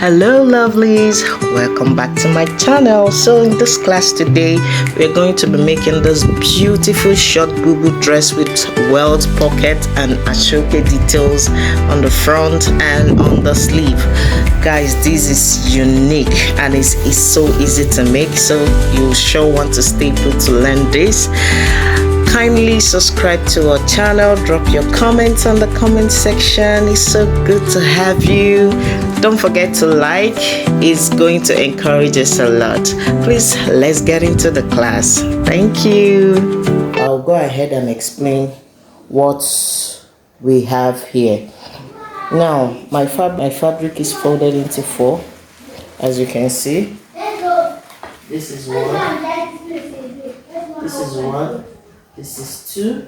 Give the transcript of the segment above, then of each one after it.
Hello lovelies, welcome back to my channel. So in this class today we're going to be making this beautiful short bubu dress with welt pocket and asoke details on the front and on the sleeve. Guys, this is unique and it's so easy to make, so you sure want to stay put to learn this. Kindly subscribe to our channel, drop your comments on the comment section. It's so good to have you. Don't forget to like, it's going to encourage us a lot. Please, let's get into the class. Thank you. I'll go ahead and explain what we have here. Now, my fabric is folded into 4, as you can see. This is 1, this is 1, this is 2,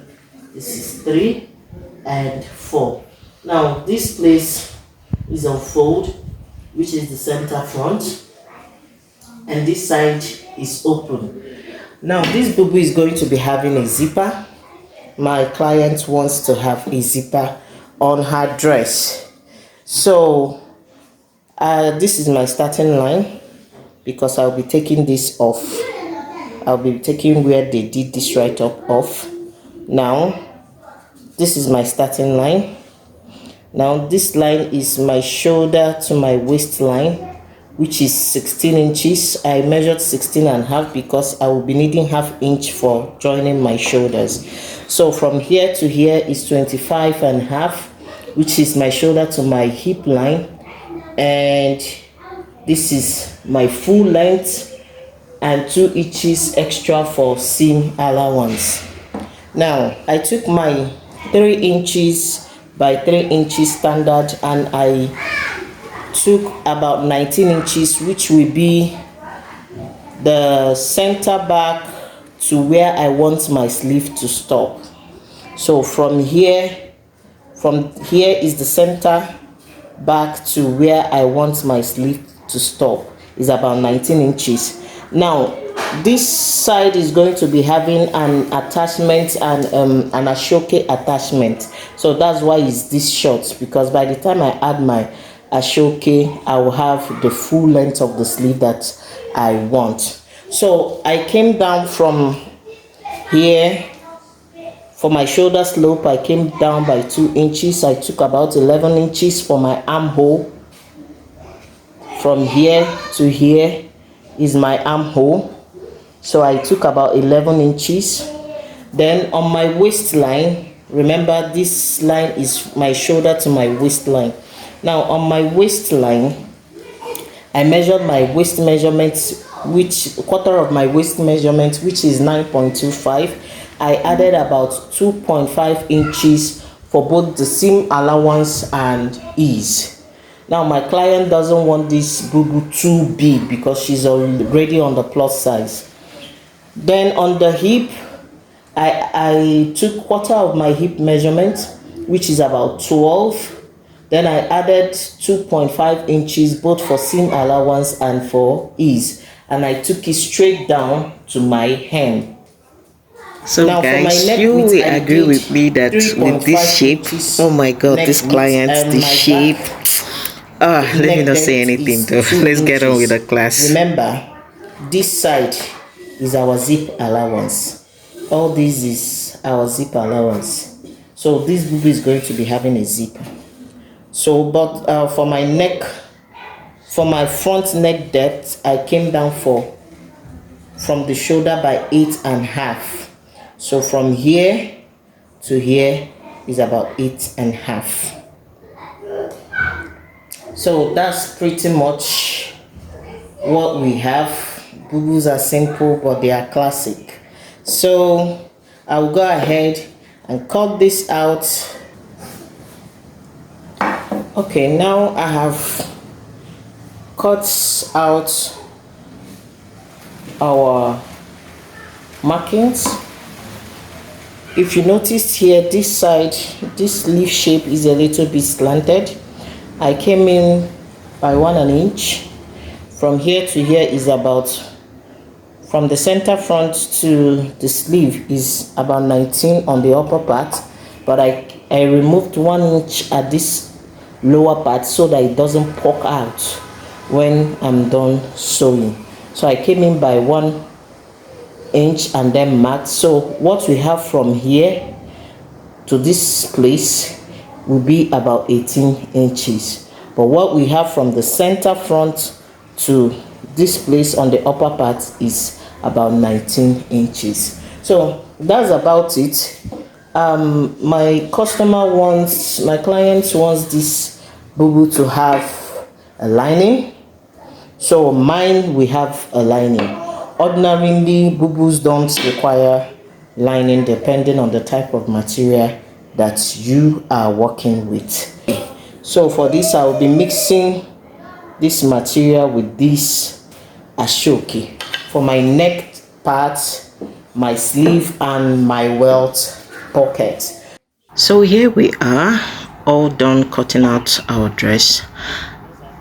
this is 3, and 4. Now, this place is unfold, which is the center front, and this side is open. Now, this bubu is going to be having a zipper. My client wants to have a zipper on her dress. So, this is my starting line, because I'll be taking this off. I'll be taking where they did this right up off. Now, this is my starting line. Now, this line is my shoulder to my waistline, which is 16 inches. I measured 16.5 because I will be needing ½ inch for joining my shoulders. So from here to here is 25.5, which is my shoulder to my hip line. And this is my full length, and 2 inches extra for seam allowance. Now, I took my 3 inches by 3 inches standard, and I took about 19 inches, which will be the center back to where I want my sleeve to stop. So from here is the center back to where I want my sleeve to stop, is about 19 inches. Now, this side is going to be having an attachment and an asoke attachment. So that's why it's this short, because by the time I add my asoke, I will have the full length of the sleeve that I want. So I came down from here. For my shoulder slope, I came down by 2 inches. I took about 11 inches for my armhole. From here to here is my armhole, so I took about 11 inches. Then on my waistline, remember this line is my shoulder to my waistline. Now on my waistline, I measured my waist measurements, which quarter of my waist measurement, which is 9.25. I added about 2.5 inches for both the seam allowance and ease. Now, my client doesn't want this bubu too big because she's already on the plus size. Then on the hip, I took quarter of my hip measurement, which is about 12. Then I added 2.5 inches both for seam allowance and for ease. And I took it straight down to my hem. So now, guys, you will agree with me that with this shape, oh my god, this client, this shape. Let me not say anything though. Let's get on with the class. Remember, this side is our zip allowance. All this is our zip allowance. So this bubu is going to be having a zip. So, but for my neck, for my front neck depth, I came down from the shoulder by 8.5. So from here to here is about 8.5. So that's pretty much what we have. Bubus are simple, but they are classic. So I'll go ahead and cut this out. Okay, now I have cut out our markings. If you notice here, this side, this leaf shape is a little bit slanted. I came in by 1 inch. From here to here is about, from the center front to the sleeve is about 19 on the upper part, but I removed 1 inch at this lower part so that it doesn't poke out. when I'm done sewing. So I came in by 1 inch and then marked. So what we have from here to this place will be about 18 inches, but what we have from the center front to this place on the upper part is about 19 inches. So that's about it. My client wants this bubu to have a lining, so mine we have a lining. Ordinarily bubus don't require lining depending on the type of material that you are working with. So for this I will be mixing this material with this asoke for my neck part, my sleeve and my welt pocket. So here we are, all done cutting out our dress.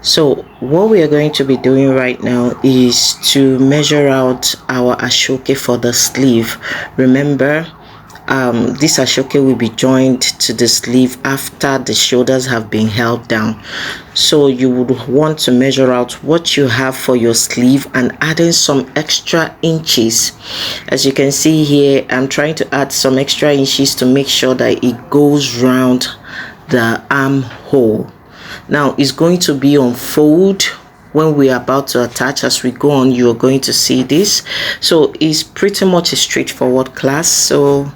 So what we are going to be doing right now is to measure out our asoke for the sleeve. Remember, this asoke will be joined to the sleeve after the shoulders have been held down. So you would want to measure out what you have for your sleeve and adding some extra inches. As you can see here, I'm trying to add some extra inches to make sure that it goes round the armhole. Now it's going to be on fold when we are about to attach. As we go on, you are going to see this. So it's pretty much a straightforward class, so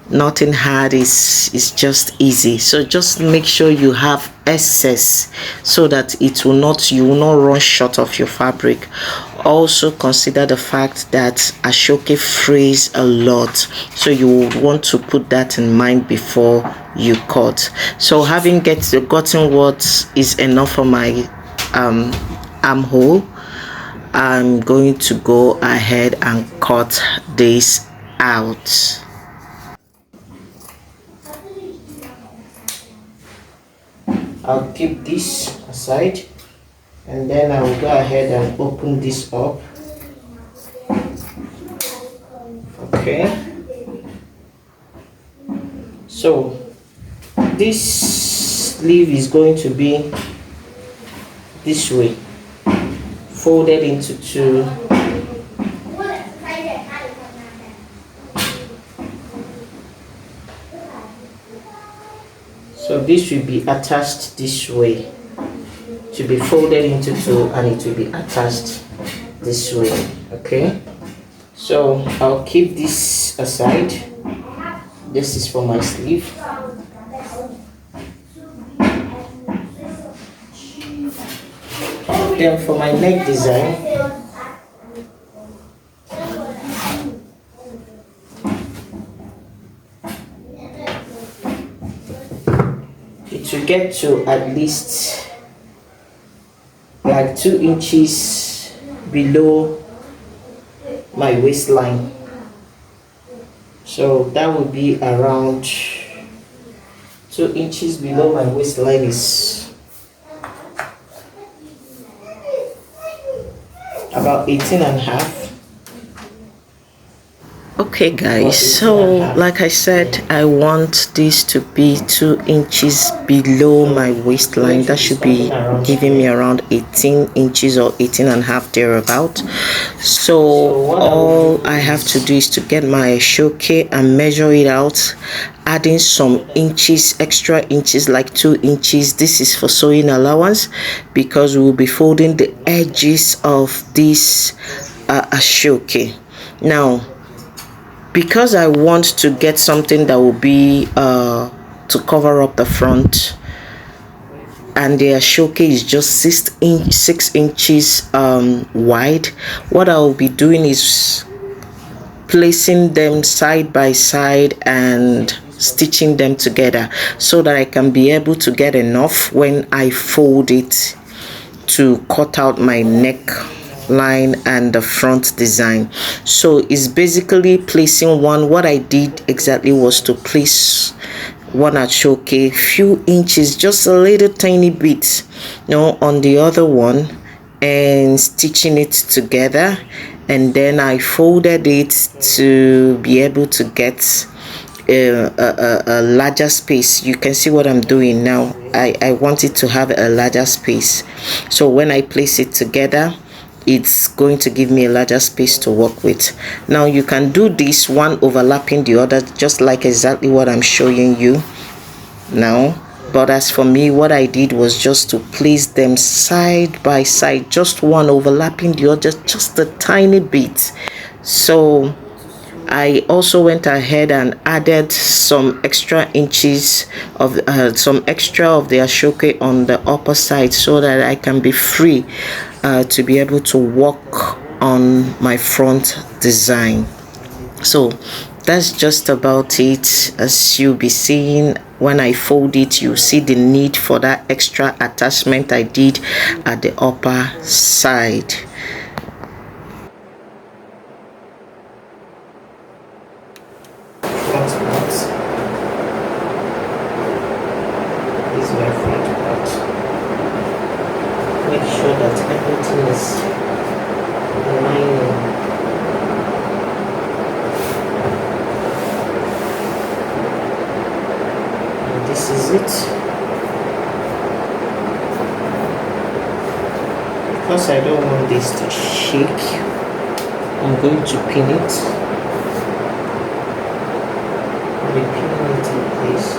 nothing hard, is just easy. So just make sure you have excess so that you will not run short of your fabric. Also consider the fact that asoke frays a lot, so you would want to put that in mind before you cut. So having gotten what is enough for my armhole, I'm going to go ahead and cut this out. I'll keep this aside and then I will go ahead and open this up. Okay, so this sleeve is going to be this way, folded into two. So this will be attached this way, to be folded into two, and it will be attached this way. Okay, so I'll keep this aside. This is for my sleeve. Then for my neck design, it will get to at least like 2 inches below my waistline. So that would be around 2 inches below my waistline is about 18.5. Okay guys, so like I said, I want this to be 2 inches below my waistline. That should be giving me around 18 inches or 18.5 thereabout. So all I have to do is to get my asoke and measure it out, adding some inches, extra inches, like 2 inches. This is for sewing allowance because we'll be folding the edges of this asoke. Now because I want to get something that will be to cover up the front, and the asoke is just 6 inches wide, what I will be doing is placing them side by side and stitching them together so that I can be able to get enough when I fold it to cut out my neck line and the front design. So it's basically placing one. What I did exactly was to place one asoke few inches, just a little tiny bit, on the other one, and stitching it together, and then I folded it to be able to get a larger space. You can see what I'm doing now. I want it to have a larger space, so when I place it together, it's going to give me a larger space to work with. Now you can do this one overlapping the other, just like exactly what I'm showing you now. But as for me, what I did was just to place them side by side, just one overlapping the other, just a tiny bit. So I also went ahead and added some extra inches of some extra of the asoke on the upper side, so that I can be free to be able to work on my front design. So that's just about it. As you'll be seeing, when I fold it, you see the need for that extra attachment I did at the upper side. Front part is my front part. Make sure that everything is aligning. This is it. Because I don't want this to shake, I'm going to pin it. I'll be pinning it in place.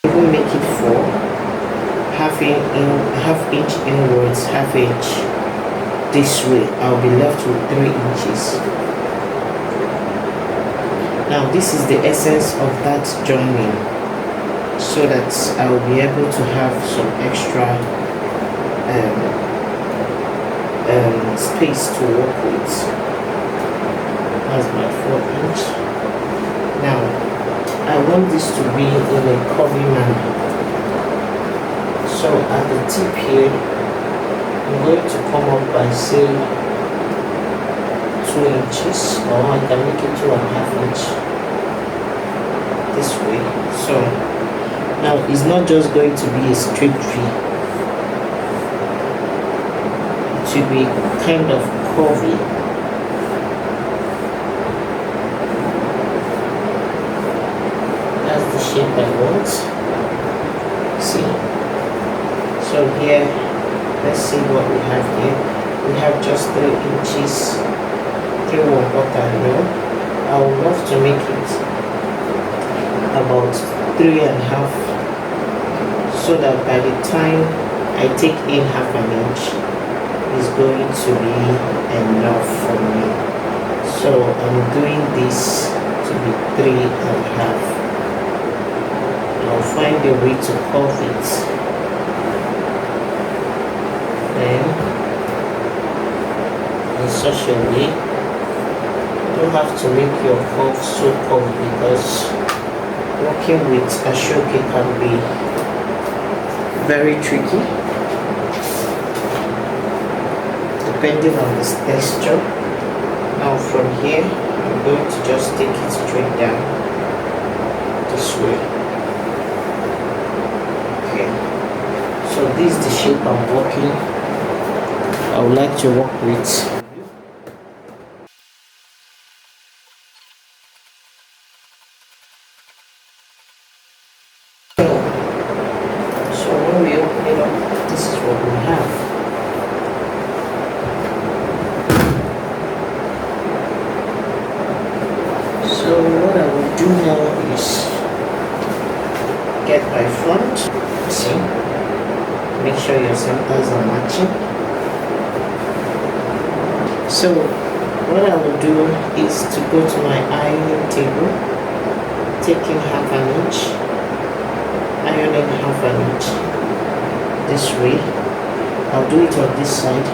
Even make it 4, half inch inwards, half inch this way. I'll be left with 3 inches. Now this is the essence of that joining, so that I'll be able to have some extra space to work with. That's my 4 inch. Now I want this to be in a curvy manner. So at the tip here, I'm going to come up by say 2 inches, or I can make it 2.5 inch this way. So now it's not just going to be a straight V, it will be kind of curvy. That's the shape I want. See, so here, let's see what we have here. We have just 3 inches, 3.25. No, I would love to make it about 3.5, so that by the time I take in half an inch, is going to be enough for me. So I'm doing this to be 3.5. I'll find a way to curve it. Then in such a way, you don't have to make your curve so curvy, because working with asoke can be very tricky depending on this texture. Now from here, I'm going to just take it straight down this way. Okay, so this is the shape I'm working. I would like to work with. So when we open it up, this is what we have. So what I will do now is get my front. See, make sure your centers are matching. So what I will do is to go to my ironing table, taking half an inch, ironing half an inch this way. I'll do it on this side,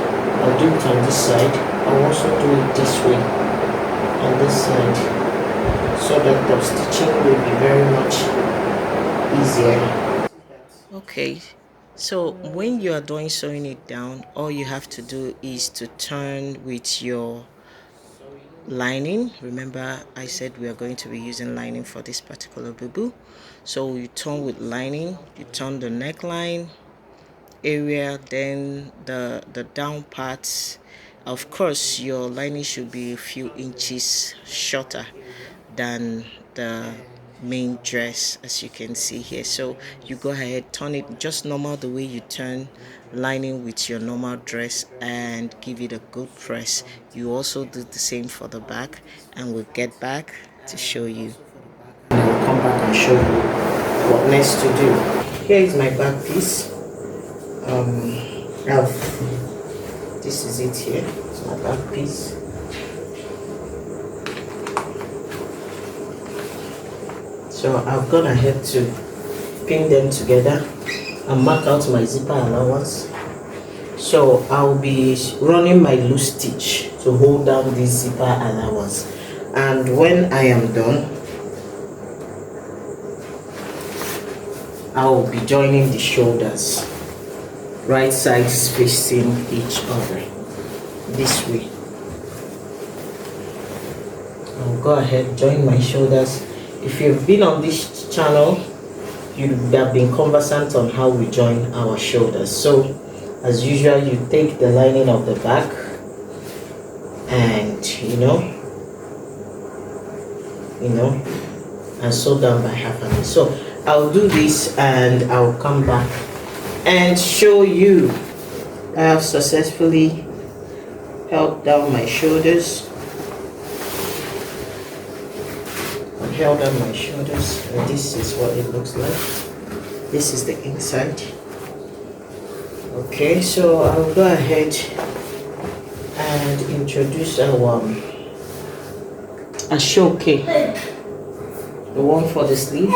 I'll do it on this side, I'll also do it this way on this side, so that the stitching will be very much easier. Okay, so when you are doing sewing it down, all you have to do is to turn with your lining. Remember I said we are going to be using lining for this particular bubu. So you turn with lining, you turn the neckline area, then the down parts. Of course your lining should be a few inches shorter than the main dress, as you can see here. So you go ahead, turn it just normal the way you turn lining with your normal dress, and give it a good press. You also do the same for the back, and we'll get back to show you. I'll come back and show you what next to do. Here is my back piece. This is it here. It's my back piece. So I've gone ahead to pin them together and mark out my zipper allowance. So I'll be running my loose stitch to hold down this zipper allowance, and when I am done, I'll be joining the shoulders, right sides facing each other this way. I'll go ahead, join my shoulders. If you've been on this channel, you have been conversant on how we join our shoulders. So as usual, you take the lining of the back and and sew down by half an inch. So I'll do this and I'll come back and show you. I have successfully held down my shoulders. I've held down my shoulders, and this is what it looks like. This is the inside. Okay, so I'll go ahead and introduce our asoke, the one for the sleeve.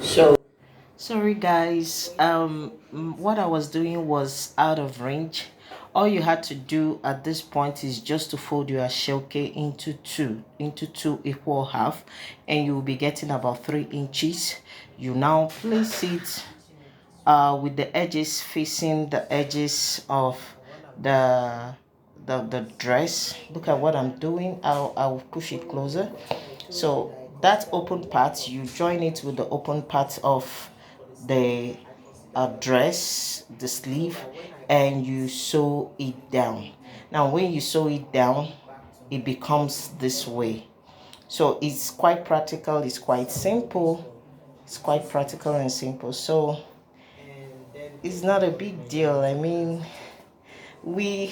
So sorry guys, what I was doing was out of range. All you had to do at this point is just to fold your asoke into two equal half, and you will be getting about 3 inches. You now place it with the edges facing the edges of the dress. Look at what I'm doing. I'll push it closer. So that open part, you join it with the open part of the dress, the sleeve, and you sew it down. Now when you sew it down, it becomes this way. So it's quite practical, it's quite simple. It's quite practical and simple. So it's not a big deal. I mean, we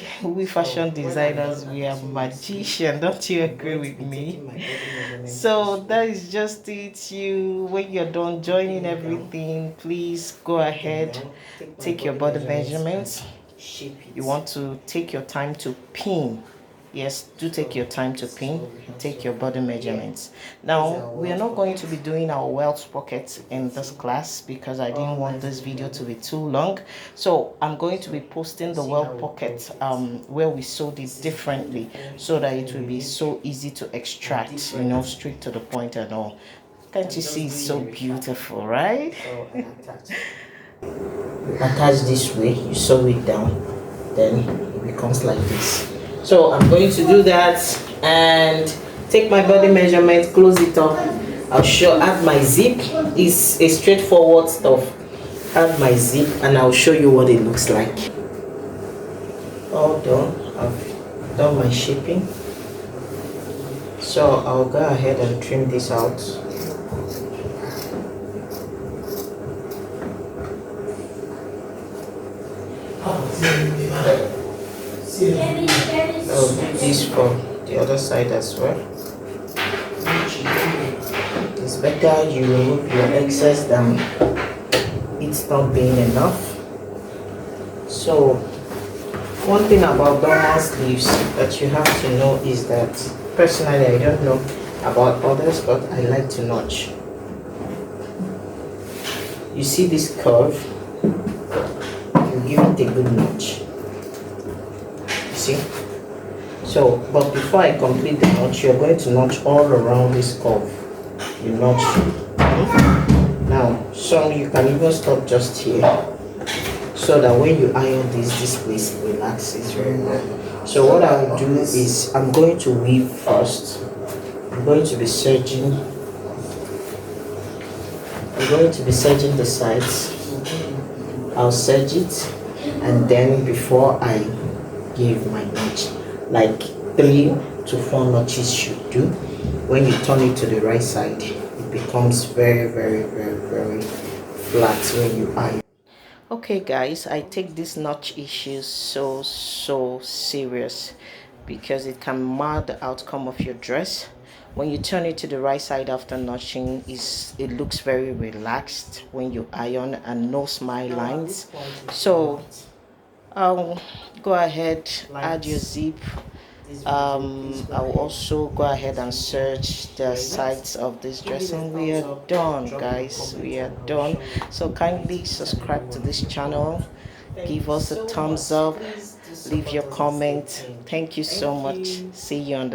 fashion designers, we are magicians. Don't you agree with me? So that is just it. When you're done joining everything, please go ahead, take your body measurements. You want to take your time to pin. Yes, do take your time to pin and take your body measurements. Now, we are not going to be doing our welt pockets in this class because I didn't want this video to be too long. So I'm going to be posting the welt pocket where we sewed it differently, so that it will be so easy to extract, straight to the point and all. Can't you see it's so beautiful, right? Attach this way, you sew it down, then it becomes like this. So I'm going to do that and take my body measurement, close it up. I'll add my zip. It's a straightforward stuff. Add my zip and I'll show you what it looks like. All done. I've done my shaping. So I'll go ahead and trim this out. I'll do this for the other side as well. It's better you remove your excess than it's not being enough. So one thing about normal sleeves that you have to know is that, personally, I don't know about others, but I like to notch. You see this curve? You give it a good notch. See? So, but before I complete the notch, you're going to notch all around this curve. You notch. Now, some you can even stop just here. so that when you iron this place relaxes very well. So what I'll do is I'm going to weave first. I'm going to be serging. I'm going to be serging the sides. I'll serge it, and then before I give my notch, like 3 to 4 notches should do. When you turn it to the right side, it becomes very flat when you iron. Okay guys, I take this notch issue so serious because it can mar the outcome of your dress. When you turn it to the right side after notching, it looks very relaxed when you iron and no smile lines. So go ahead, add your zip. I will also go ahead and search the sides of this dress, and we are done guys, we are done. So kindly subscribe to this channel, give us a thumbs up, leave your comment. Thank you so much. See you on the